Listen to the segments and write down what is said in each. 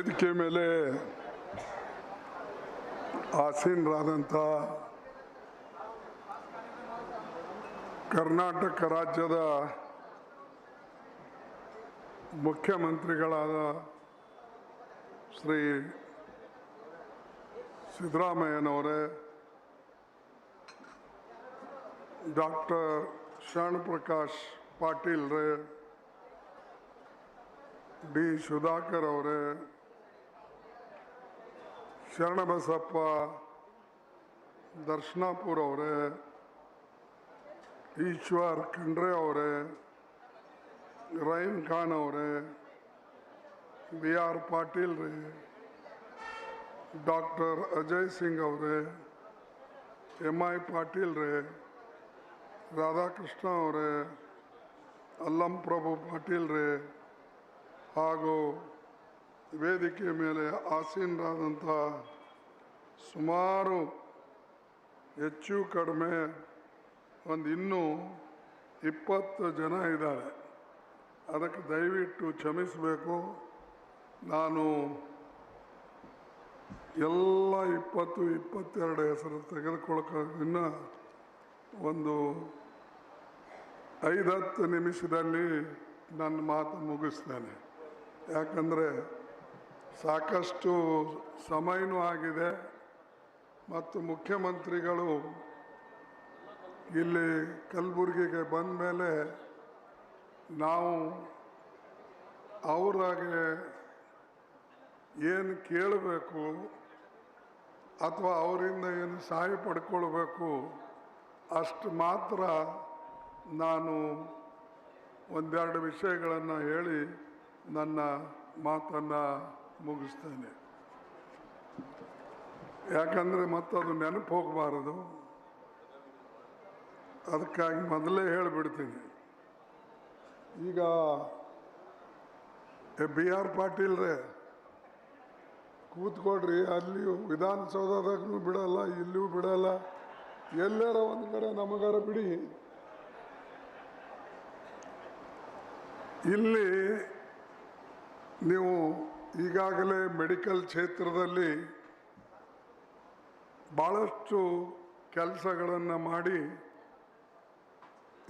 ವೇದಿಕೆ ಮೇಲೆ ಆಸೀನರಾದಂಥ ಕರ್ನಾಟಕ ರಾಜ್ಯದ ಮುಖ್ಯಮಂತ್ರಿಗಳಾದ ಶ್ರೀ ಸಿದ್ದರಾಮಯ್ಯನವರೇ, ಡಾಕ್ಟರ್ ಶರಣಪ್ರಕಾಶ್ ಪಾಟೀಲ್ ರೇ, ಡಿ ಸುಧಾಕರ್ ಅವರೇ, ಶರಣಬಸಪ್ಪ ದರ್ಶನಾಪುರ ಅವರೇ, ಈಶ್ವರ್ ಖಂಡ್ರೆ ಅವರೇ, ರಹೀಂ ಖಾನ್ ಅವರೇ, ಬಿ ಆರ್ ಪಾಟೀಲ್ ರೇ, ಡಾಕ್ಟರ್ ಅಜಯ್ ಸಿಂಗ್ ಅವರೇ, ಎಂ ಐ ಪಾಟೀಲ್ ರೇ, ರಾಧಾಕೃಷ್ಣ ಅವರೇ, ಅಲ್ಲಂ ಪ್ರಭು ಪಾಟೀಲ್ ರೇ ಹಾಗೂ ವೇದಿಕೆ ಮೇಲೆ ಆಸೀನರಾದಂಥ ಸುಮಾರು ಹೆಚ್ಚು ಕಡಿಮೆ ಒಂದು ಇನ್ನೂ 20 ಜನ ಇದ್ದಾರೆ. ಅದಕ್ಕೆ ದಯವಿಟ್ಟು ಕ್ಷಮಿಸಬೇಕು. ನಾನು ಎಲ್ಲ 20-22 ಹೆಸರು ತೆಗೆದುಕೊಳ್ಳೋಕೆ ಇನ್ನೂ ಒಂದು 5-10 ನಿಮಿಷದಲ್ಲಿ ನನ್ನ ಮಾತು ಮುಗಿಸ್ತೇನೆ. ಯಾಕಂದರೆ ಸಾಕಷ್ಟು ಸಮಯನೂ ಆಗಿದೆ ಮತ್ತು ಮುಖ್ಯಮಂತ್ರಿಗಳು ಇಲ್ಲಿ ಕಲಬುರಗಿಗೆ ಬಂದ ಮೇಲೆ ನಾವು ಅವರಾಗೆ ಏನು ಕೇಳಬೇಕು ಅಥವಾ ಅವರಿಂದ ಏನು ಸಹಾಯ ಪಡ್ಕೊಳ್ಬೇಕು ಅಷ್ಟು ಮಾತ್ರ ನಾನು ಒಂದೆರಡು ವಿಷಯಗಳನ್ನು ಹೇಳಿ ನನ್ನ ಮಾತನ್ನು ಮುಗಿಸ್ತೇನೆ. ಯಾಕಂದರೆ ಮತ್ತದು ನೆನಪು ಹೋಗಬಾರದು. ಅದಕ್ಕಾಗಿ ಮೊದಲೇ ಹೇಳಿಬಿಡ್ತೀನಿ. ಈಗ ಬಿ ಆರ್ ಪಾಟೀಲ್ ರೇ ಕೂತ್ಕೊಡ್ರಿ. ಅಲ್ಲಿಯೂ ವಿಧಾನಸೌಧದಾಗೂ ಬಿಡಲ್ಲ, ಇಲ್ಲಿಯೂ ಬಿಡಲ್ಲ. ಎಲ್ಲರ ಒಂದು ಕಡೆ ನಮಗಾರ ಬಿಡಿ. ಇಲ್ಲಿ ನೀವು ಈಗಾಗಲೇ ಮೆಡಿಕಲ್ ಕ್ಷೇತ್ರದಲ್ಲಿ ಭಾಳಷ್ಟು ಕೆಲಸಗಳನ್ನು ಮಾಡಿ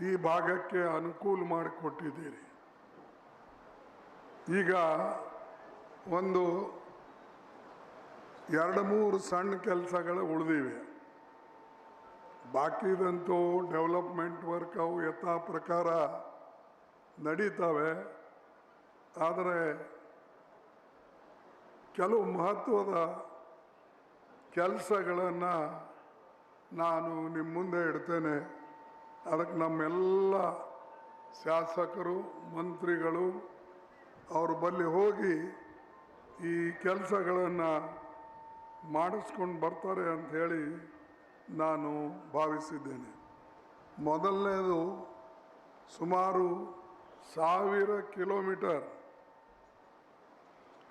ಈ ಭಾಗಕ್ಕೆ ಅನುಕೂಲ ಮಾಡಿಕೊಟ್ಟಿದ್ದೀರಿ. ಈಗ ಒಂದು 2-3 ಸಣ್ಣ ಕೆಲಸಗಳು ಉಳಿದಿವೆ. ಬಾಕಿದಂತೂ ಡೆವಲಪ್ಮೆಂಟ್ ವರ್ಕ್ ಅವು ಯಥಾ ಪ್ರಕಾರ ನಡೀತವೆ. ಆದರೆ ಕೆಲವು ಮಹತ್ವದ ಕೆಲಸಗಳನ್ನು ನಾನು ನಿಮ್ಮ ಮುಂದೆ ಇಡ್ತೇನೆ. ಅದಕ್ಕೆ ನಮ್ಮೆಲ್ಲ ಶಾಸಕರು, ಮಂತ್ರಿಗಳು ಅವ್ರ ಬಳಿ ಹೋಗಿ ಈ ಕೆಲಸಗಳನ್ನು ಮಾಡಿಸ್ಕೊಂಡು ಬರ್ತಾರೆ ಅಂಥೇಳಿ ನಾನು ಭಾವಿಸಿದ್ದೇನೆ. ಮೊದಲನೇದು ಸುಮಾರು 1000 ಕಿಲೋಮೀಟರ್,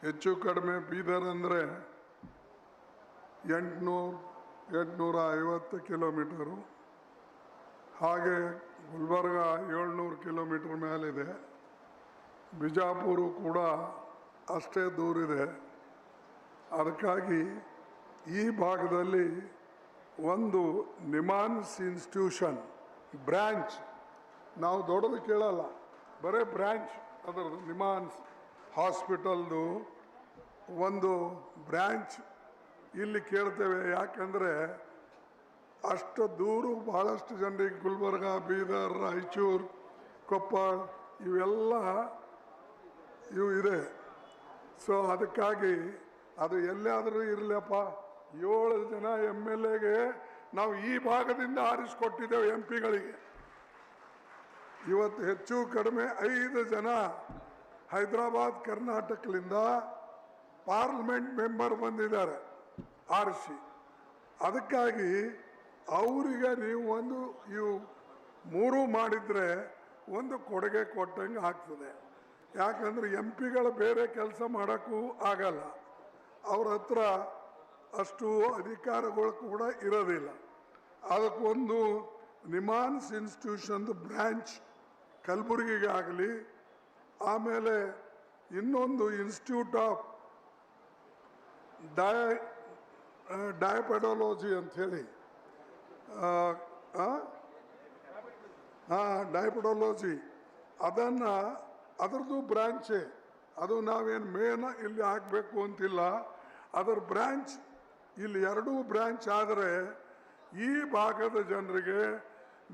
ಹೆಚ್ಚು ಕಡಿಮೆ ಬೀದರ್ ಅಂದರೆ 800-850 ಕಿಲೋಮೀಟರು, ಹಾಗೆ ಗುಲ್ಬರ್ಗ 700 ಕಿಲೋಮೀಟರ್ ಮೇಲಿದೆ. ಬಿಜಾಪುರ ಕೂಡ ಅಷ್ಟೇ ದೂರಿದೆ. ಅದಕ್ಕಾಗಿ ಈ ಭಾಗದಲ್ಲಿ ಒಂದು ನಿಮಾನ್ಸ್ ಇನ್ಸ್ಟಿಟ್ಯೂಷನ್ ಬ್ರ್ಯಾಂಚ್, ನಾವು ದೊಡ್ಡದು ಕೇಳಲ್ಲ, ಬರೀ ಬ್ರ್ಯಾಂಚ್ ಅದರದ್ದು ನಿಮಾನ್ಸ್ ಹಾಸ್ಪಿಟಲ್ದು ಒಂದು ಬ್ರ್ಯಾಂಚ್ ಇಲ್ಲಿ ಕೇಳ್ತೇವೆ. ಯಾಕಂದರೆ ಅಷ್ಟು ದೂರ ಭಾಳಷ್ಟು ಜನರಿಗೆ ಗುಲ್ಬರ್ಗ, ಬೀದರ್, ರಾಯಚೂರು, ಕೊಪ್ಪಳ ಇವೆಲ್ಲ ಇದೆ. ಸೊ ಅದಕ್ಕಾಗಿ ಅದು ಎಲ್ಲಾದರೂ ಇರಲಪ್ಪ. 7 ಜನ MLAಗೆ ನಾವು ಈ ಭಾಗದಿಂದ ಆರಿಸಿಕೊಟ್ಟಿದ್ದೇವೆ MP ಗಳಿಗೆ. ಇವತ್ತು ಹೆಚ್ಚು ಕಡಿಮೆ 5 ಜನ ಹೈದರಾಬಾದ್ ಕರ್ನಾಟಕದಿಂದ ಪಾರ್ಲಿಮೆಂಟ್ ಮೆಂಬರ್ ಬಂದಿದ್ದಾರೆ ಆರಿಸಿ. ಅದಕ್ಕಾಗಿ ಅವರಿಗೆ ನೀವು ಇವು 3 ಮಾಡಿದರೆ ಒಂದು ಕೊಡುಗೆ ಕೊಟ್ಟಂಗೆ ಆಗ್ತದೆ. ಯಾಕಂದರೆ MP ಬೇರೆ ಕೆಲಸ ಮಾಡೋಕ್ಕೂ ಆಗಲ್ಲ. ಅವ್ರ ಹತ್ರ ಅಷ್ಟು ಅಧಿಕಾರಗಳು ಕೂಡ ಇರೋದಿಲ್ಲ. ಅದಕ್ಕೊಂದು ನಿಮಾನ್ಸ್ ಇನ್ಸ್ಟಿಟ್ಯೂಷನ್ದು ಬ್ರ್ಯಾಂಚ್ ಕಲಬುರಗಿಗೆ ಆಗಲಿ, ಆಮೇಲೆ ಇನ್ನೊಂದು ಇನ್ಸ್ಟಿಟ್ಯೂಟ್ ಆಫ್ ಡಯಾಪೆಡಾಲಜಿ ಅಂಥೇಳಿ ಡಯಾಪೆಡಾಲಜಿ ಅದರದ್ದು ಬ್ರ್ಯಾಂಚೇ. ಅದು ನಾವೇನು ಮೇನ್ ಇಲ್ಲಿ ಹಾಕಬೇಕು ಅಂತಿಲ್ಲ. ಅದರ ಬ್ರ್ಯಾಂಚ್ ಇಲ್ಲಿ ಎರಡೂ ಬ್ರ್ಯಾಂಚ್ ಆದರೆ ಈ ಭಾಗದ ಜನರಿಗೆ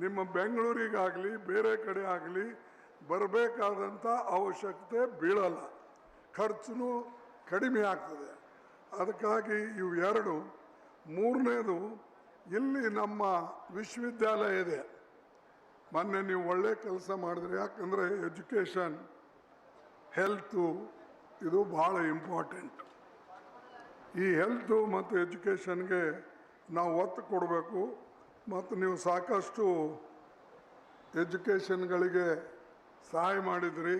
ನಿಮ್ಮ ಬೆಂಗಳೂರಿಗಾಗಲಿ ಬೇರೆ ಕಡೆ ಆಗಲಿ ಬರಬೇಕಾದಂಥ ಅವಶ್ಯಕತೆ ಬೀಳಲ್ಲ, ಖರ್ಚು ಕಡಿಮೆ ಆಗ್ತದೆ. ಅದಕ್ಕಾಗಿ ಇವು ಎರಡು. ಮೂರನೇದು, ಇಲ್ಲಿ ನಮ್ಮ ವಿಶ್ವವಿದ್ಯಾಲಯ ಇದೆ. ಮೊನ್ನೆ ನೀವು ಒಳ್ಳೆ ಕೆಲಸ ಮಾಡಿದ್ರಿ. ಯಾಕಂದರೆ ಎಜುಕೇಷನ್, ಹೆಲ್ತು ಇದು ಭಾಳ ಇಂಪಾರ್ಟೆಂಟ್. ಈ ಹೆಲ್ತು ಮತ್ತು ಎಜುಕೇಷನ್ಗೆ ನಾವು ಒತ್ತು ಕೊಡಬೇಕು. ಮತ್ತು ನೀವು ಸಾಕಷ್ಟು ಎಜುಕೇಷನ್ಗಳಿಗೆ ಸಹಾಯ ಮಾಡಿದ್ರಿ.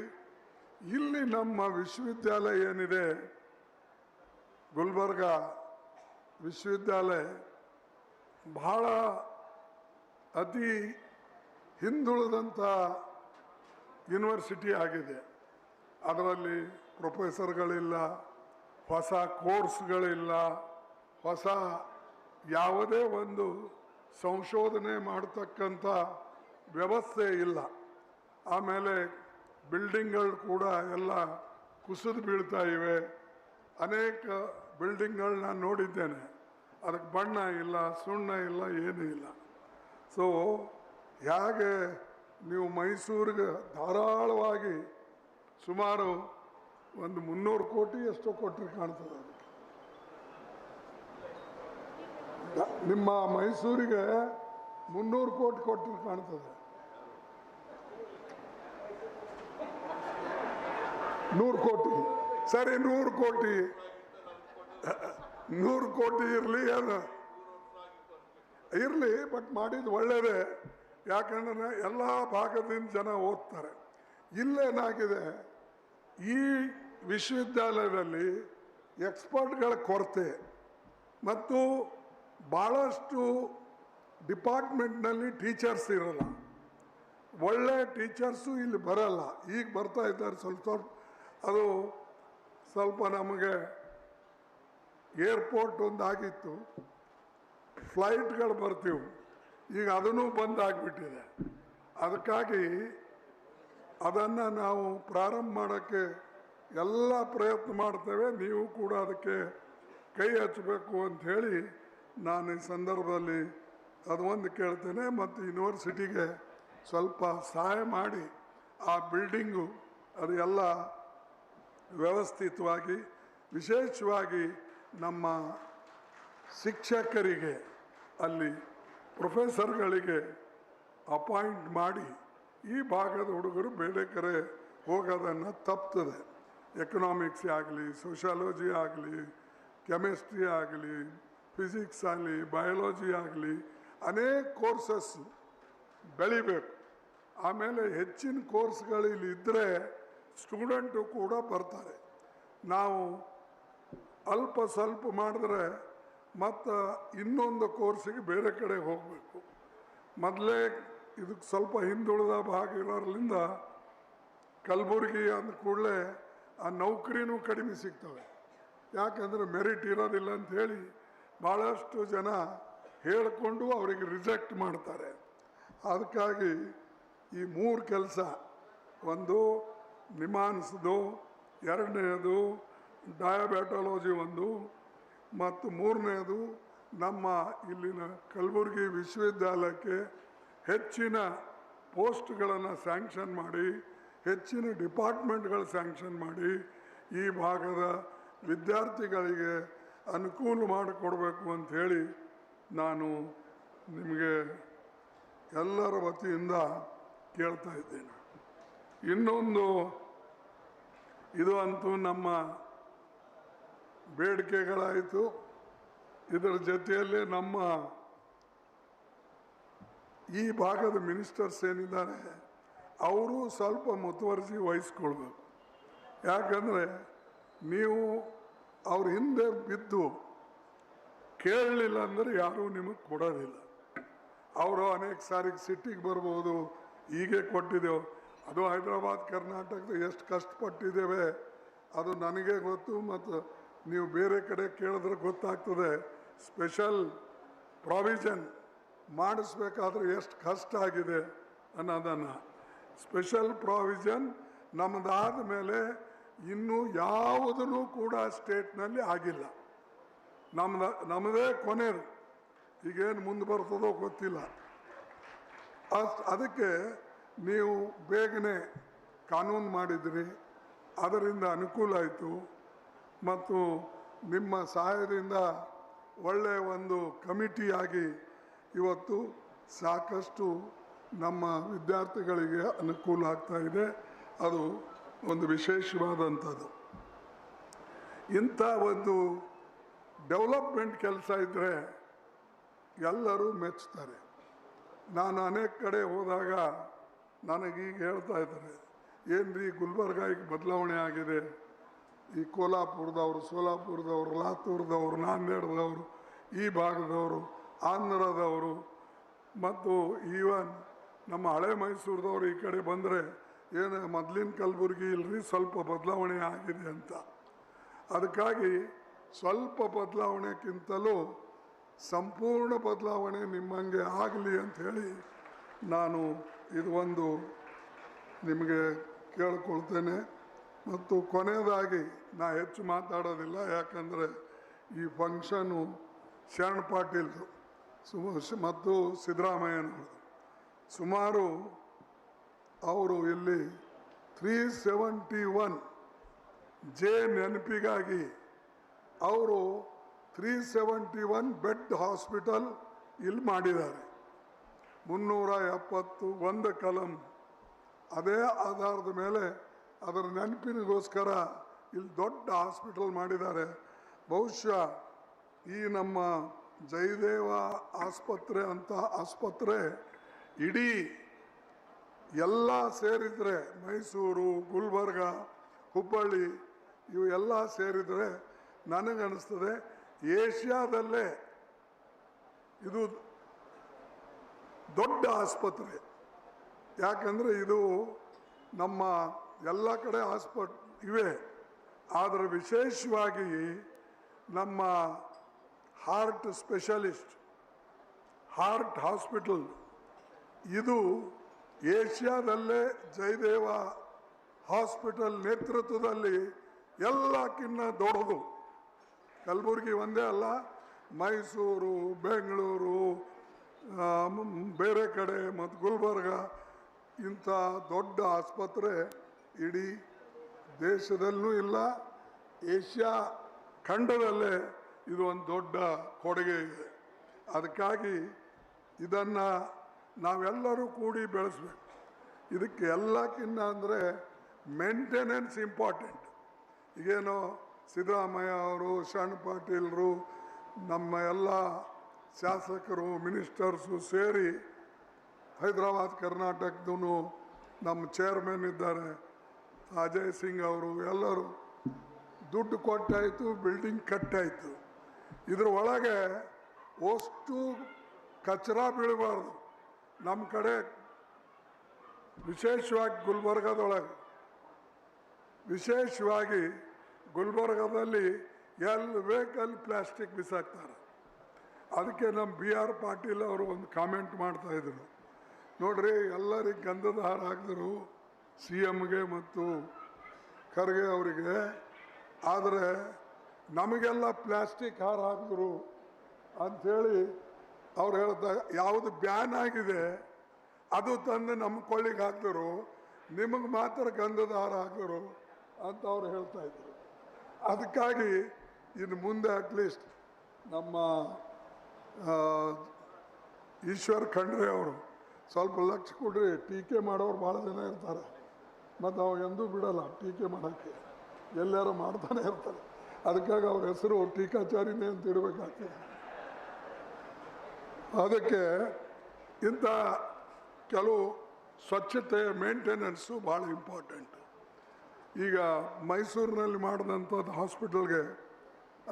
ಇಲ್ಲಿ ನಮ್ಮ ವಿಶ್ವವಿದ್ಯಾಲಯ ಏನಿದೆ, ಗುಲ್ಬರ್ಗ ವಿಶ್ವವಿದ್ಯಾಲಯ ಬಹಳ ಅತಿ ಹಿಂದುಳಿದಂಥ ಯೂನಿವರ್ಸಿಟಿ ಆಗಿದೆ. ಅದರಲ್ಲಿ ಪ್ರೊಫೆಸರ್ಗಳಿಲ್ಲ, ಹೊಸ ಕೋರ್ಸ್ಗಳಿಲ್ಲ, ಹೊಸ ಯಾವುದೇ ಒಂದು ಸಂಶೋಧನೆ ಮಾಡತಕ್ಕಂಥ ವ್ಯವಸ್ಥೆ ಇಲ್ಲ. ಆಮೇಲೆ ಬಿಲ್ಡಿಂಗ್ಗಳು ಕೂಡ ಎಲ್ಲ ಕುಸಿದು ಬೀಳ್ತಾ ಇವೆ. ಅನೇಕ ಬಿಲ್ಡಿಂಗ್ಗಳು ನಾನು ನೋಡಿದ್ದೇನೆ, ಅದಕ್ಕೆ ಬಣ್ಣ ಇಲ್ಲ, ಸುಣ್ಣ ಇಲ್ಲ, ಏನೂ ಇಲ್ಲ. ಸೊ ಹೇಗೆ ನೀವು ಮೈಸೂರಿಗೆ ಧಾರಾಳವಾಗಿ ಸುಮಾರು ಒಂದು 300 ಕೋಟಿ ಎಷ್ಟೋ ಕೊಟ್ಟರೆ ಕಾಣ್ತದೆ. ಅದಕ್ಕೆ ನಿಮ್ಮ ಮೈಸೂರಿಗೆ 300 ಕೋಟಿ ಕೊಟ್ಟರೆ ಕಾಣ್ತದೆ. 100 ಕೋಟಿ, ಸರಿ 100 ಕೋಟಿ, 100 ಕೋಟಿ ಇರಲಿ, ಅದು ಇರಲಿ, ಬಟ್ ಮಾಡಿದ್ದು ಒಳ್ಳೆಯದೇ. ಯಾಕಂದ್ರೆ ಎಲ್ಲ ಭಾಗದಿಂದ ಜನ ಓದ್ತಾರೆ. ಇಲ್ಲೇನಾಗಿದೆ, ಈ ವಿಶ್ವವಿದ್ಯಾಲಯದಲ್ಲಿ ಎಕ್ಸ್ಪರ್ಟ್ಗಳ ಕೊರತೆ ಮತ್ತು ಭಾಳಷ್ಟು ಡಿಪಾರ್ಟ್ಮೆಂಟ್ನಲ್ಲಿ ಟೀಚರ್ಸ್ ಇರಲ್ಲ. ಒಳ್ಳೆ ಟೀಚರ್ಸು ಇಲ್ಲಿ ಬರಲ್ಲ. ಈಗ ಬರ್ತಾ ಇದ್ದಾರೆ ಸ್ವಲ್ಪ ಸ್ವಲ್ಪ. ಅದು ಸ್ವಲ್ಪ ನಮಗೆ ಏರ್ಪೋರ್ಟ್ ಒಂದು ಆಗಿತ್ತು, ಫ್ಲೈಟ್ಗಳು ಬರ್ತೀವಿ, ಈಗ ಅದನ್ನು ಬಂದಾಗಿಬಿಟ್ಟಿದೆ. ಅದಕ್ಕಾಗಿ ಅದನ್ನು ನಾವು ಪ್ರಾರಂಭ ಮಾಡೋಕ್ಕೆ ಎಲ್ಲ ಪ್ರಯತ್ನ ಮಾಡ್ತೇವೆ. ನೀವು ಕೂಡ ಅದಕ್ಕೆ ಕೈ ಹಚ್ಚಬೇಕು ಅಂಥೇಳಿ ನಾನು ಈ ಸಂದರ್ಭದಲ್ಲಿ ಅದು ಒಂದು ಕೇಳ್ತೇನೆ. ಮತ್ತು ಯೂನಿವರ್ಸಿಟಿಗೆ ಸ್ವಲ್ಪ ಸಹಾಯ ಮಾಡಿ ಆ ಬಿಲ್ಡಿಂಗು ಅದು ಎಲ್ಲ ವ್ಯವಸ್ಥಿತವಾಗಿ, ವಿಶೇಷವಾಗಿ ನಮ್ಮ ಶಿಕ್ಷಕರಿಗೆ ಅಲ್ಲಿ ಪ್ರೊಫೆಸರ್ಗಳಿಗೆ ಅಪಾಯಿಂಟ್ ಮಾಡಿ ಈ ಭಾಗದ ಹುಡುಗರು ಬೇರೆ ಕಡೆ ಹೋಗೋದನ್ನು ತಪ್ತದೆ. ಎಕನಾಮಿಕ್ಸ್ ಆಗಲಿ, ಸೋಷಿಯಾಲಜಿ ಆಗಲಿ, ಕೆಮಿಸ್ಟ್ರಿ ಆಗಲಿ, ಫಿಸಿಕ್ಸ್ ಆಗಲಿ, ಬಯಾಲಜಿ ಆಗಲಿ, ಅನೇಕ ಕೋರ್ಸಸ್ಸು ಬೆಳಿಬೇಕು. ಆಮೇಲೆ ಹೆಚ್ಚಿನ ಕೋರ್ಸ್ಗಳು ಇಲ್ಲಿ ಇದ್ದರೆ ಸ್ಟೂಡೆಂಟು ಕೂಡ ಬರ್ತಾರೆ. ನಾವು ಅಲ್ಪ ಸ್ವಲ್ಪ ಮಾಡಿದ್ರೆ ಮತ್ತು ಇನ್ನೊಂದು ಕೋರ್ಸಿಗೆ ಬೇರೆ ಕಡೆ ಹೋಗಬೇಕು. ಮೊದಲೇ ಇದಕ್ಕೆ ಸ್ವಲ್ಪ ಹಿಂದುಳಿದ ಭಾಗ ಇರೋದ್ರಿಂದ ಕಲಬುರಗಿ ಅಂದ ಕೂಡಲೇ ಆ ನೌಕರಿನೂ ಕಡಿಮೆ ಸಿಗ್ತವೆ. ಯಾಕಂದರೆ ಮೆರಿಟ್ ಇರೋದಿಲ್ಲ ಅಂಥೇಳಿ ಭಾಳಷ್ಟು ಜನ ಹೇಳಿಕೊಂಡು ಅವರಿಗೆ ರಿಜೆಕ್ಟ್ ಮಾಡ್ತಾರೆ. ಅದಕ್ಕಾಗಿ ಈ 3 ಕೆಲಸ, ಒಂದು ನಿಮಾನ್ಸ್ದು, ಎರಡನೇದು ಡಯಾಬೆಟಾಲಜಿ ಒಂದು, ಮತ್ತು ಮೂರನೇದು ನಮ್ಮ ಇಲ್ಲಿನ ಕಲಬುರಗಿ ವಿಶ್ವವಿದ್ಯಾಲಯಕ್ಕೆ ಹೆಚ್ಚಿನ ಪೋಸ್ಟ್ಗಳನ್ನು ಸ್ಯಾಂಕ್ಷನ್ ಮಾಡಿ, ಹೆಚ್ಚಿನ ಡಿಪಾರ್ಟ್ಮೆಂಟ್ಗಳು ಸ್ಯಾಂಕ್ಷನ್ ಮಾಡಿ ಈ ಭಾಗದ ವಿದ್ಯಾರ್ಥಿಗಳಿಗೆ ಅನುಕೂಲ ಮಾಡಿಕೊಡ್ಬೇಕು ಅಂಥೇಳಿ ನಾನು ನಿಮಗೆ ಎಲ್ಲರ ವತಿಯಿಂದ ಕೇಳ್ತಾ ಇದ್ದೇನೆ. ಇನ್ನೊಂದು, ಇದು ಅಂತೂ ನಮ್ಮ ಬೇಡಿಕೆಗಳಾಯಿತು. ಇದರ ಜೊತೆಯಲ್ಲೇ ನಮ್ಮ ಈ ಭಾಗದ ಮಿನಿಸ್ಟರ್ಸ್ ಏನಿದ್ದಾರೆ ಅವರು ಸ್ವಲ್ಪ ಮುತುವರ್ಜಿ ವಹಿಸ್ಕೊಳ್ಬೇಕು. ಯಾಕಂದರೆ ನೀವು ಅವ್ರ ಹಿಂದೆ ಬಿದ್ದು ಕೇಳಲಿಲ್ಲ ಅಂದರೆ ಯಾರೂ ನಿಮಗೆ ಕೊಡೋದಿಲ್ಲ. ಅವರು ಅನೇಕ ಸಾರಿಗೆ ಸಿಟ್ಟಿಗೆ ಬರ್ಬೋದು, ಹೀಗೆ ಕೊಟ್ಟಿದ್ದೆವು. ಅದು ಹೈದರಾಬಾದ್ ಕರ್ನಾಟಕದ ಎಷ್ಟು ಕಷ್ಟಪಟ್ಟಿದ್ದೇವೆ ಅದು ನನಗೆ ಗೊತ್ತು, ಮತ್ತು ನೀವು ಬೇರೆ ಕಡೆ ಕೇಳಿದ್ರೆ ಗೊತ್ತಾಗ್ತದೆ. ಸ್ಪೆಷಲ್ ಪ್ರಾವಿಷನ್ ಮಾಡಿಸ್ಬೇಕಾದ್ರೆ ಎಷ್ಟು ಕಷ್ಟ ಆಗಿದೆ ಅನ್ನೋದನ್ನು. ಸ್ಪೆಷಲ್ ಪ್ರಾವಿಷನ್ ನಮ್ಮದಾದ ಮೇಲೆ ಇನ್ನೂ ಯಾವುದೂ ಕೂಡ ಸ್ಟೇಟ್ನಲ್ಲಿ ಆಗಿಲ್ಲ. ನಮ್ಮದೇ ಕೊನೆಯದು. ಈಗೇನು ಮುಂದೆ ಬರ್ತದೋ ಗೊತ್ತಿಲ್ಲ. ಅದಕ್ಕೆ ನೀವು ಬೇಗನೆ ಕಾನೂನು ಮಾಡಿದ್ರಿ, ಅದರಿಂದ ಅನುಕೂಲ ಆಯಿತು. ಮತ್ತು ನಿಮ್ಮ ಸಹಾಯದಿಂದ ಒಳ್ಳೆಯ ಒಂದು ಕಮಿಟಿಯಾಗಿ ಇವತ್ತು ಸಾಕಷ್ಟು ನಮ್ಮ ವಿದ್ಯಾರ್ಥಿಗಳಿಗೆ ಅನುಕೂಲ ಆಗ್ತಾ ಇದೆ. ಅದು ಒಂದು ವಿಶೇಷವಾದಂಥದ್ದು. ಇಂಥ ಒಂದು ಡೆವಲಪ್ಮೆಂಟ್ ಕೆಲಸ ಇದ್ದರೆ ಎಲ್ಲರೂ ಮೆಚ್ಚುತ್ತಾರೆ. ನಾನು ಅನೇಕ ಕಡೆ ಹೋದಾಗ ನನಗೀಗ ಹೇಳ್ತಾ ಇದ್ದಾರೆ, ಏನ್ರಿ ಗುಲ್ಬರ್ಗ ಈಗ ಬದಲಾವಣೆ ಆಗಿದೆ, ಈ ಕೋಲ್ಹಾಪುರದವರು, ಸೋಲಾಪುರದವರು, ಲಾತೂರ್ದವರು, ನಾಂದೇಡ್ದವರು, ಈ ಭಾಗದವರು, ಆಂಧ್ರದವರು ಮತ್ತು ಈವನ್ ನಮ್ಮ ಹಳೆ ಮೈಸೂರದವರು ಈ ಕಡೆ ಬಂದರೆ ಏನು ಮೊದಲಿನ ಕಲಬುರಗಿ ಇಲ್ಲರಿ, ಸ್ವಲ್ಪ ಬದಲಾವಣೆ ಆಗಿದೆ ಅಂತ. ಅದಕ್ಕಾಗಿ ಸ್ವಲ್ಪ ಬದಲಾವಣೆಗಿಂತಲೂ ಸಂಪೂರ್ಣ ಬದಲಾವಣೆ ನಿಮ್ಮಂಗೆ ಆಗಲಿ ಅಂಥೇಳಿ ನಾನು ಇದು ಒಂದು ನಿಮಗೆ ಕೇಳ್ಕೊಳ್ತೇನೆ. ಮತ್ತು ಕೊನೆಯದಾಗಿ ನಾ ಹೆಚ್ಚು ಮಾತಾಡೋದಿಲ್ಲ, ಯಾಕಂದರೆ ಈ ಫಂಕ್ಷನು ಶರಣ ಪಾಟೀಲ್ದು ಮತ್ತು ಸಿದ್ದರಾಮಯ್ಯನವ್ರದ್ದು. ಸುಮಾರು ಅವರು ಇಲ್ಲಿ 371 ಜೆ ನೆನಪಿಗಾಗಿ ಅವರು 371 ಬೆಡ್ ಹಾಸ್ಪಿಟಲ್ ಇಲ್ಲಿ ಮಾಡಿದ್ದಾರೆ. 371 ಕಲಂ ಅದೇ ಆಧಾರದ ಮೇಲೆ ಅದರ ನೆನಪಿನಿಗೋಸ್ಕರ ಇಲ್ಲಿ ದೊಡ್ಡ ಹಾಸ್ಪಿಟಲ್ ಮಾಡಿದ್ದಾರೆ. ಬಹುಶಃ ಈ ನಮ್ಮ ಜಯದೇವ ಆಸ್ಪತ್ರೆ ಅಂತ ಆಸ್ಪತ್ರೆ ಇಡೀ ಎಲ್ಲ ಸೇರಿದರೆ ಮೈಸೂರು, ಗುಲ್ಬರ್ಗ, ಹುಬ್ಬಳ್ಳಿ ಇವು ಎಲ್ಲ ಸೇರಿದರೆ ನನಗನ್ನಿಸ್ತದೆ ಏಷ್ಯಾದಲ್ಲೇ ಇದು ದೊಡ್ಡ ಆಸ್ಪತ್ರೆ. ಯಾಕಂದರೆ ಇದು ನಮ್ಮ ಎಲ್ಲ ಕಡೆ ಇವೆ, ಆದರೆ ವಿಶೇಷವಾಗಿ ನಮ್ಮ ಹಾರ್ಟ್ ಸ್ಪೆಷಲಿಸ್ಟ್ ಹಾರ್ಟ್ ಹಾಸ್ಪಿಟಲ್ ಇದು ಏಷ್ಯಾದಲ್ಲೇ ಜಯದೇವ ಹಾಸ್ಪಿಟಲ್ ನೇತೃತ್ವದಲ್ಲಿ ಎಲ್ಲಕ್ಕಿಂತ ದೊಡ್ಡದು. ಕಲಬುರಗಿ ಒಂದೇ ಅಲ್ಲ, ಮೈಸೂರು, ಬೆಂಗಳೂರು, ಬೇರೆ ಕಡೆ ಮತ್ತು ಗುಲ್ಬರ್ಗ ಇಂಥ ದೊಡ್ಡ ಆಸ್ಪತ್ರೆ ಇಡೀ ದೇಶದಲ್ಲೂ ಇಲ್ಲ, ಏಷ್ಯಾ ಖಂಡದಲ್ಲೇ ಇದು ಒಂದು ದೊಡ್ಡ ಕೊಡುಗೆ ಇದೆ. ಅದಕ್ಕಾಗಿ ಇದನ್ನು ನಾವೆಲ್ಲರೂ ಕೂಡಿ ಬೆಳೆಸ್ಬೇಕು. ಇದಕ್ಕೆ ಎಲ್ಲಕ್ಕಿಂತ ಅಂದರೆ ಮೇಂಟೆನೆನ್ಸ್ ಇಂಪಾರ್ಟೆಂಟ್. ಈಗೇನೋ ಸಿದ್ದರಾಮಯ್ಯ ಅವರು, ಶರಣ ಪಾಟೀಲರು, ನಮ್ಮ ಎಲ್ಲ ಶಾಸಕರು, ಮಿನಿಸ್ಟರ್ಸು ಸೇರಿ ಹೈದರಾಬಾದ್ ಕರ್ನಾಟಕದೂ ನಮ್ಮ ಚೇರ್ಮನ್ ಇದ್ದಾರೆ ಅಜಯ್ ಸಿಂಗ್ ಅವರು, ಎಲ್ಲರೂ ದುಡ್ಡು ಕೊಟ್ಟಾಯಿತು, ಬಿಲ್ಡಿಂಗ್ ಕಟ್ಟಾಯಿತು. ಇದ್ರ ಒಳಗೆ ಅಷ್ಟು ಕಚರ ಬೀಳಬಾರ್ದು. ನಮ್ಮ ಕಡೆ ವಿಶೇಷವಾಗಿ ಗುಲ್ಬರ್ಗದಲ್ಲಿ ಎಲ್ಲಿ ವೆಹಿಕಲ್ ಪ್ಲಾಸ್ಟಿಕ್ ಬಿಸಾಕ್ತಾರೆ. ಅದಕ್ಕೆ ನಮ್ಮ BR ಪಾಟೀಲ್ ಅವರು ಒಂದು ಕಾಮೆಂಟ್ ಮಾಡ್ತಾಯಿದ್ರು, ನೋಡ್ರಿ ಎಲ್ಲರಿಗೆ ಗಂಧದ ಹಾರ ಹಾಕಿದ್ರು CMಗೆ ಮತ್ತು ಖರ್ಗೆ ಅವರಿಗೆ, ಆದರೆ ನಮಗೆಲ್ಲ ಪ್ಲಾಸ್ಟಿಕ್ ಹಾರ ಹಾಕಿದ್ರು ಅಂಥೇಳಿ ಅವ್ರು ಹೇಳ್ದಾಗ, ಯಾವುದು ಬ್ಯಾನ್ ಆಗಿದೆ ಅದು ತಂದು ನಮ್ಮ ಕೊಳ್ಳಿಗೆ ಹಾಕಿದ್ರು, ನಿಮಗೆ ಮಾತ್ರ ಗಂಧದ ಹಾರ ಹಾಕಿದ್ರು ಅಂತ ಅವ್ರು ಹೇಳ್ತಾಯಿದ್ರು. ಅದಕ್ಕಾಗಿ ಇನ್ನು ಮುಂದೆ ಅಟ್ಲೀಸ್ಟ್ ನಮ್ಮ ಈಶ್ವರ್ ಖಂಡ್ರೆ ಅವರು ಸ್ವಲ್ಪ ಲಕ್ಷ್ಯ ಕೊಡ್ರಿ. ಟೀಕೆ ಮಾಡೋರು ಭಾಳ ಜನ ಇರ್ತಾರೆ, ಮತ್ತು ಅವು ಎಂದೂ ಬಿಡಲ್ಲ ಟೀಕೆ ಮಾಡೋಕ್ಕೆ, ಎಲ್ಲರೂ ಮಾಡ್ತಾನೆ ಇರ್ತಾರೆ. ಅದಕ್ಕಾಗಿ ಅವ್ರ ಹೆಸರು ಟೀಕಾಚಾರಿನೇ ಅಂತ ಇಡಬೇಕಾಗ್ತದೆ. ಅದಕ್ಕೆ ಇಂಥ ಕೆಲವು ಸ್ವಚ್ಛತೆ ಮೇಂಟೆನೆನ್ಸು ಭಾಳ ಇಂಪಾರ್ಟೆಂಟ್. ಈಗ ಮೈಸೂರಿನಲ್ಲಿ ಮಾಡಿದಂಥದ್ದು ಹಾಸ್ಪಿಟಲ್ಗೆ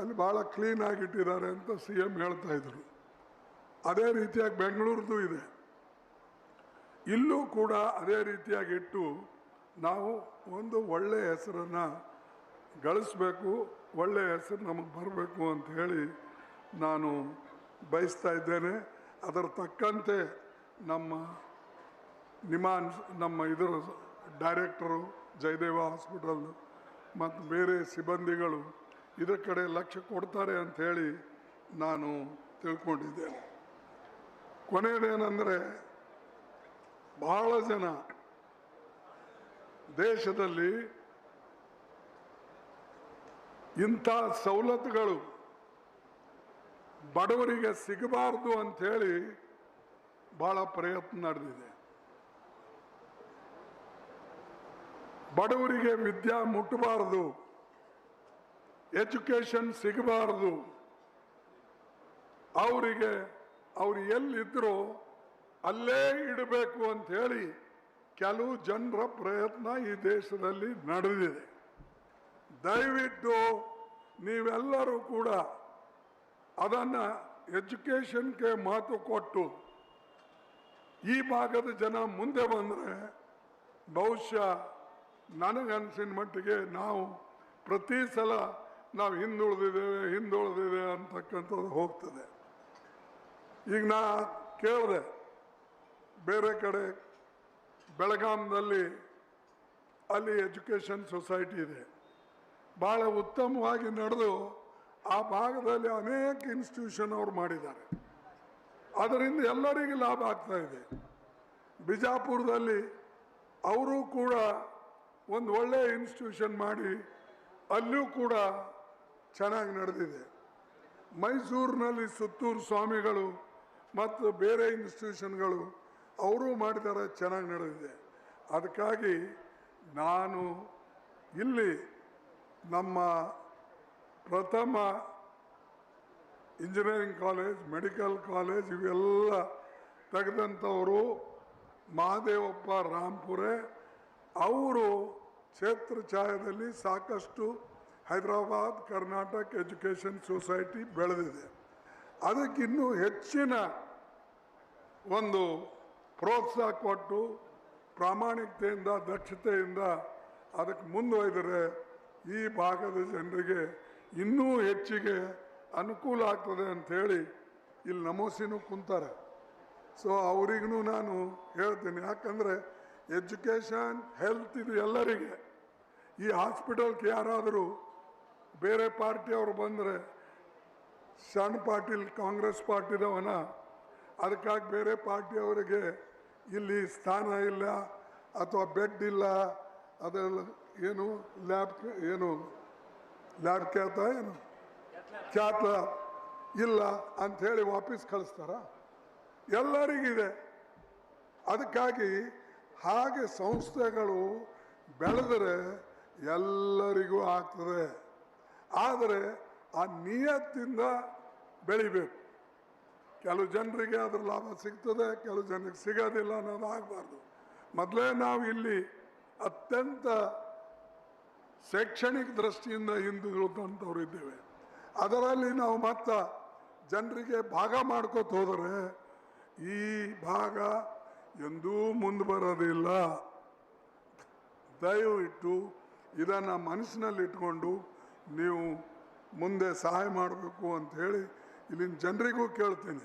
ಅಲ್ಲಿ ಭಾಳ ಕ್ಲೀನಾಗಿಟ್ಟಿದ್ದಾರೆ ಅಂತ CM ಹೇಳ್ತಾಯಿದ್ರು. ಅದೇ ರೀತಿಯಾಗಿ ಬೆಂಗಳೂರದು ಇದೆ, ಇಲ್ಲೂ ಕೂಡ ಅದೇ ರೀತಿಯಾಗಿ ಇಟ್ಟು ನಾವು ಒಂದು ಒಳ್ಳೆಯ ಹೆಸರನ್ನು ಗಳಿಸ್ಬೇಕು, ಒಳ್ಳೆಯ ಹೆಸರು ನಮಗೆ ಬರಬೇಕು ಅಂತ ಹೇಳಿ ನಾನು ಬಯಸ್ತಾ ಇದ್ದೇನೆ. ಅದರ ತಕ್ಕಂತೆ ನಮ್ಮ ಇದರ ಡೈರೆಕ್ಟರು ಜಯದೇವ ಹಾಸ್ಪಿಟಲ್ ಮತ್ತು ಬೇರೆ ಸಿಬ್ಬಂದಿಗಳು ಇದರ ಕಡೆ ಲಕ್ಷ್ಯ ಕೊಡ್ತಾರೆ ಅಂಥೇಳಿ ನಾನು ತಿಳ್ಕೊಂಡಿದ್ದೇನೆ. ಕೊನೆಯದೇನೆಂದರೆ, ಬಹಳ ಜನ ದೇಶದಲ್ಲಿ ಇಂಥ ಸವಲತ್ತುಗಳು ಬಡವರಿಗೆ ಸಿಗಬಾರ್ದು ಅಂಥೇಳಿ ಬಹಳ ಪ್ರಯತ್ನ ನಡೆದಿದೆ. ಬಡವರಿಗೆ ವಿದ್ಯೆ ಮುಟ್ಟಬಾರದು, ಎಜುಕೇಶನ್ ಸಿಗಬಾರದು, ಅವ್ರು ಎಲ್ಲಿದ್ರೋ ಅಲ್ಲೇ ಇಡಬೇಕು ಅಂತ ಹೇಳಿ ಕೆಲವು ಜನರ ಪ್ರಯತ್ನ ಈ ದೇಶದಲ್ಲಿ ನಡೆದಿದೆ. ದಯವಿಟ್ಟು ನೀವೆಲ್ಲರೂ ಕೂಡ ಅದನ್ನು ಎಜುಕೇಶನ್ಗೆ ಮಹತ್ವ ಕೊಟ್ಟು ಈ ಭಾಗದ ಜನ ಮುಂದೆ ಬಂದರೆ ಬಹುಶಃ ನನಗನ್ಸಿನ ಮಟ್ಟಿಗೆ ನಾವು ಪ್ರತಿ ಸಲ ನಾವು ಹಿಂದುಳಿದಿದೆ ಅಂತಕ್ಕಂಥದ್ದು ಹೋಗ್ತದೆ. ಈಗ ನಾ ಕೇಳಿದೆ, ಬೇರೆ ಕಡೆ ಬೆಳಗಾಂದಲ್ಲಿ ಅಲ್ಲಿ ಎಜುಕೇಷನ್ ಸೊಸೈಟಿ ಇದೆ, ಭಾಳ ಉತ್ತಮವಾಗಿ ನಡೆದು ಆ ಭಾಗದಲ್ಲಿ ಅನೇಕ ಇನ್ಸ್ಟಿಟ್ಯೂಷನ್ ಅವರು ಮಾಡಿದ್ದಾರೆ. ಅದರಿಂದ ಎಲ್ಲರಿಗೂ ಲಾಭ ಆಗ್ತಾ ಇದೆ. ಬಿಜಾಪುರದಲ್ಲಿ ಅವರು ಕೂಡ ಒಂದು ಒಳ್ಳೆಯ ಇನ್ಸ್ಟಿಟ್ಯೂಷನ್ ಮಾಡಿ ಅಲ್ಲೂ ಕೂಡ ಚೆನ್ನಾಗಿ ನಡೆದಿದೆ. ಮೈಸೂರಿನಲ್ಲಿ ಸುತ್ತೂರು ಸ್ವಾಮಿಗಳು ಮತ್ತು ಬೇರೆ ಇನ್ಸ್ಟಿಟ್ಯೂಷನ್ಗಳು ಅವರು ಮಾಡಿದ್ದಾರೆ, ಚೆನ್ನಾಗಿ ನಡೆದಿದೆ. ಅದಕ್ಕಾಗಿ ನಾನು ಇಲ್ಲಿ ನಮ್ಮ ಪ್ರಥಮ ಇಂಜಿನಿಯರಿಂಗ್ ಕಾಲೇಜ್, ಮೆಡಿಕಲ್ ಕಾಲೇಜ್ ಇವೆಲ್ಲ ತೆಗೆದಂಥವರು ಮಹಾದೇವಪ್ಪ ರಾಂಪುರೆ ಅವರು ಛೇತ್ರಛಾಯದಲ್ಲಿ ಸಾಕಷ್ಟು ಹೈದರಾಬಾದ್ ಕರ್ನಾಟಕ ಎಜುಕೇಷನ್ ಸೊಸೈಟಿ ಬೆಳೆದಿದೆ. ಅದಕ್ಕಿನ್ನೂ ಹೆಚ್ಚಿನ ಒಂದು ಪ್ರೋತ್ಸಾಹ ಕೊಟ್ಟು ಪ್ರಾಮಾಣಿಕತೆಯಿಂದ ದಕ್ಷತೆಯಿಂದ ಅದಕ್ಕೆ ಮುಂದುವರೆದರೆ ಈ ಭಾಗದ ಜನರಿಗೆ ಇನ್ನೂ ಹೆಚ್ಚಿಗೆ ಅನುಕೂಲ ಆಗ್ತದೆ ಅಂಥೇಳಿ ಇಲ್ಲಿ ನಮೋಸಿನೂ ಕುಂತಾರೆ. ಸೊ ಅವರಿಗೂ ನಾನು ಹೇಳ್ತೀನಿ, ಯಾಕಂದರೆ ಎಜುಕೇಷನ್ ಹೆಲ್ತ್ ಇದು ಎಲ್ಲರಿಗೆ. ಈ ಹಾಸ್ಪಿಟಲ್ಗೆ ಯಾರಾದರೂ ಬೇರೆ ಪಾರ್ಟಿಯವರು ಬಂದರೆ, ಸಣ್ಣ ಪಾಟೀಲ್ ಕಾಂಗ್ರೆಸ್ ಪಾರ್ಟಿದವನ, ಅದಕ್ಕಾಗಿ ಬೇರೆ ಪಾರ್ಟಿಯವರಿಗೆ ಇಲ್ಲಿ ಸ್ಥಾನ ಇಲ್ಲ ಅಥವಾ ಬೆಡ್ ಇಲ್ಲ, ಅದೆಲ್ಲ ಏನು ಲ್ಯಾಬ್ ಖ್ಯಾತ ಇಲ್ಲ ಅಂಥೇಳಿ ವಾಪಸ್ ಕಳಿಸ್ತಾರ. ಎಲ್ಲರಿಗಿದೆ. ಅದಕ್ಕಾಗಿ ಹಾಗೆ ಸಂಸ್ಥೆಗಳು ಬೆಳೆದರೆ ಎಲ್ಲರಿಗೂ ಆಗ್ತದೆ. ಆದರೆ ಆ ನಿಯತ್ತಿಂದ ಬೆಳಿಬೇಕು. ಕೆಲವು ಜನರಿಗೆ ಅದರ ಲಾಭ ಸಿಗ್ತದೆ, ಕೆಲವು ಜನರಿಗೆ ಸಿಗೋದಿಲ್ಲ ಅನ್ನೋದು ಆಗಬಾರ್ದು. ಮೊದಲೇ ನಾವು ಇಲ್ಲಿ ಅತ್ಯಂತ ಶೈಕ್ಷಣಿಕ ದೃಷ್ಟಿಯಿಂದ ಹಿಂದುಳಿದಂಥವ್ರು ಇದ್ದೇವೆ. ಅದರಲ್ಲಿ ನಾವು ಮತ್ತೆ ಜನರಿಗೆ ಭಾಗ ಮಾಡ್ಕೋತ ಹೋದರೆ ಈ ಭಾಗ ಎಂದೂ ಮುಂದೆ ಬರೋದಿಲ್ಲ. ದಯವಿಟ್ಟು ಇದನ್ನು ಮನಸ್ಸಿನಲ್ಲಿ ಇಟ್ಕೊಂಡು ನೀವು ಮುಂದೆ ಸಹಾಯ ಮಾಡಬೇಕು ಅಂಥೇಳಿ ಇಲ್ಲಿನ ಜನರಿಗೂ ಕೇಳ್ತೀನಿ.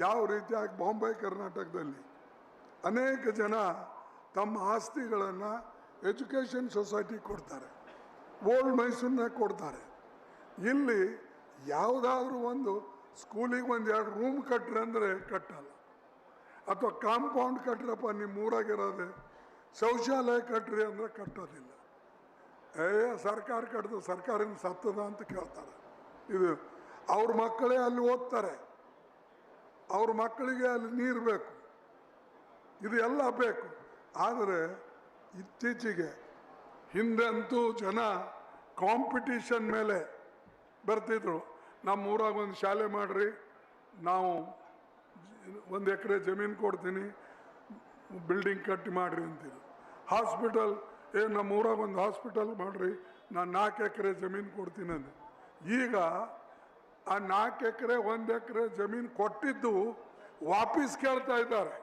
ಯಾವ ರೀತಿಯಾಗಿ ಬಾಂಬೆ ಕರ್ನಾಟಕದಲ್ಲಿ ಅನೇಕ ಜನ ತಮ್ಮ ಆಸ್ತಿಗಳನ್ನು ಎಜುಕೇಷನ್ ಸೊಸೈಟಿ ಕೊಡ್ತಾರೆ, ಓಲ್ಡ್ ಮೈಸೂರಿನಾಗ ಕೊಡ್ತಾರೆ. ಇಲ್ಲಿ ಯಾವುದಾದ್ರೂ ಒಂದು ಸ್ಕೂಲಿಗೆ ಒಂದು 2 ರೂಮ್ ಕಟ್ಟ್ರಿ ಅಂದರೆ ಕಟ್ಟಲ್ಲ, ಅಥವಾ ಕಾಂಪೌಂಡ್ ಕಟ್ಟ್ರಪ್ಪ ನಿಮ್ಮ ಊರಾಗಿರೋದೆ, ಶೌಚಾಲಯ ಕಟ್ಟ್ರಿ ಅಂದರೆ ಕಟ್ಟೋದಿಲ್ಲ. ಸರ್ಕಾರ ಕಟ್ಟಿದ ಸರ್ಕಾರದಿಂದ ಸತ್ತದ ಅಂತ ಕೇಳ್ತಾರೆ. ಇದು ಅವ್ರ ಮಕ್ಕಳೇ ಅಲ್ಲಿ ಓದ್ತಾರೆ, ಅವ್ರ ಮಕ್ಕಳಿಗೆ ಅಲ್ಲಿ ನೀರು ಬೇಕು, ಇದು ಎಲ್ಲ ಬೇಕು. ಆದರೆ ಇತ್ತೀಚೆಗೆ ಹಿಂದಂತೂ ಜನ ಕಾಂಪಿಟೀಷನ್ ಮೇಲೆ ಬರ್ತಿದ್ರು. ನಮ್ಮ ಊರಾಗ ಒಂದು ಶಾಲೆ ಮಾಡಿರಿ, ನಾವು 1 ಎಕರೆ ಜಮೀನು ಕೊಡ್ತೀನಿ, ಬಿಲ್ಡಿಂಗ್ ಕಟ್ಟಿ ಮಾಡಿರಿ ಅಂತಿದ್ರು. ಹಾಸ್ಪಿಟಲ್, ನಮ್ಮ ಊರಾಗ ಒಂದು ಹಾಸ್ಪಿಟಲ್ ಮಾಡಿರಿ, ನಾನು 4 ಎಕರೆ ಜಮೀನು ಕೊಡ್ತೀನಿ ಅಂದೆ. ಈಗ ಆ 4 ಎಕರೆ 1 ಎಕರೆ ಜಮೀನು ಕೊಟ್ಟಿದ್ದು ವಾಪಸ್ ಕೇಳ್ತಾ ಇದ್ದಾರೆ.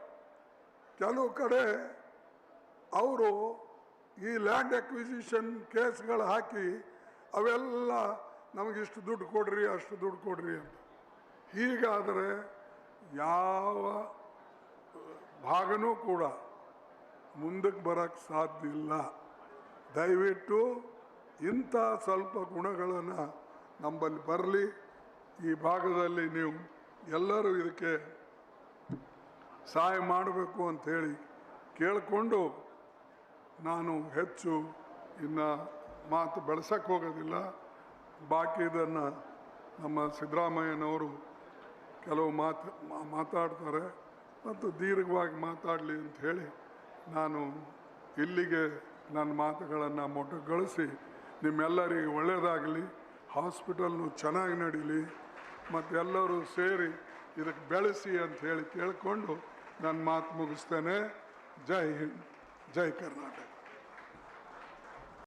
ಕೆಲವು ಕಡೆ ಅವರು ಈ ಲ್ಯಾಂಡ್ ಅಕ್ವಿಸಿಷನ್ ಕೇಸ್ಗಳು ಹಾಕಿ ಅವೆಲ್ಲ ನಮಗಿಷ್ಟು ದುಡ್ಡು ಕೊಡ್ರಿ ಅಷ್ಟು ದುಡ್ಡು ಕೊಡ್ರಿ ಅಂತ. ಹೀಗಾದರೆ ಯಾವ ಭಾಗನೂ ಕೂಡ ಮುಂದಕ್ಕೆ ಬರೋಕ್ಕೆ ಸಾಧ್ಯ ಇಲ್ಲ. ದಯವಿಟ್ಟು ಇಂಥ ಸ್ವಲ್ಪ ಗುಣಗಳನ್ನು ನಮ್ಮಲ್ಲಿ ಬರಲಿ. ಈ ಭಾಗದಲ್ಲಿ ನೀವು ಎಲ್ಲರೂ ಇದಕ್ಕೆ ಸಹಾಯ ಮಾಡಬೇಕು ಅಂಥೇಳಿ ಕೇಳಿಕೊಂಡು ನಾನು ಹೆಚ್ಚು ಇನ್ನು ಮಾತು ಬೆಳೆಸಕ್ಕೆ ಹೋಗೋದಿಲ್ಲ. ಬಾಕಿ ಇದನ್ನು ನಮ್ಮ ಸಿದ್ದರಾಮಯ್ಯನವರು ಕೆಲವು ಮಾತಾಡ್ತಾರೆ ಮತ್ತು ದೀರ್ಘವಾಗಿ ಮಾತಾಡಲಿ ಅಂತ ಹೇಳಿ ನಾನು ಇಲ್ಲಿಗೆ ನನ್ನ ಮಾತುಗಳನ್ನು ಮೊಟಕುಗೊಳಿಸಿ ನಿಮ್ಮೆಲ್ಲರಿಗೆ ಒಳ್ಳೆಯದಾಗಲಿ, ಹಾಸ್ಪಿಟಲ್ನು ಚೆನ್ನಾಗಿ ನಡೀಲಿ ಮತ್ತು ಎಲ್ಲರೂ ಸೇರಿ ಇದಕ್ಕೆ ಬೆಳೆಸಿ ಅಂತ ಹೇಳಿ ಕೇಳಿಕೊಂಡು ನನ್ನ ಮಾತು ಮುಗಿಸ್ತೇನೆ. ಜೈ ಹಿಂದ್, ಜೈ ಕರ್ನಾಟಕ.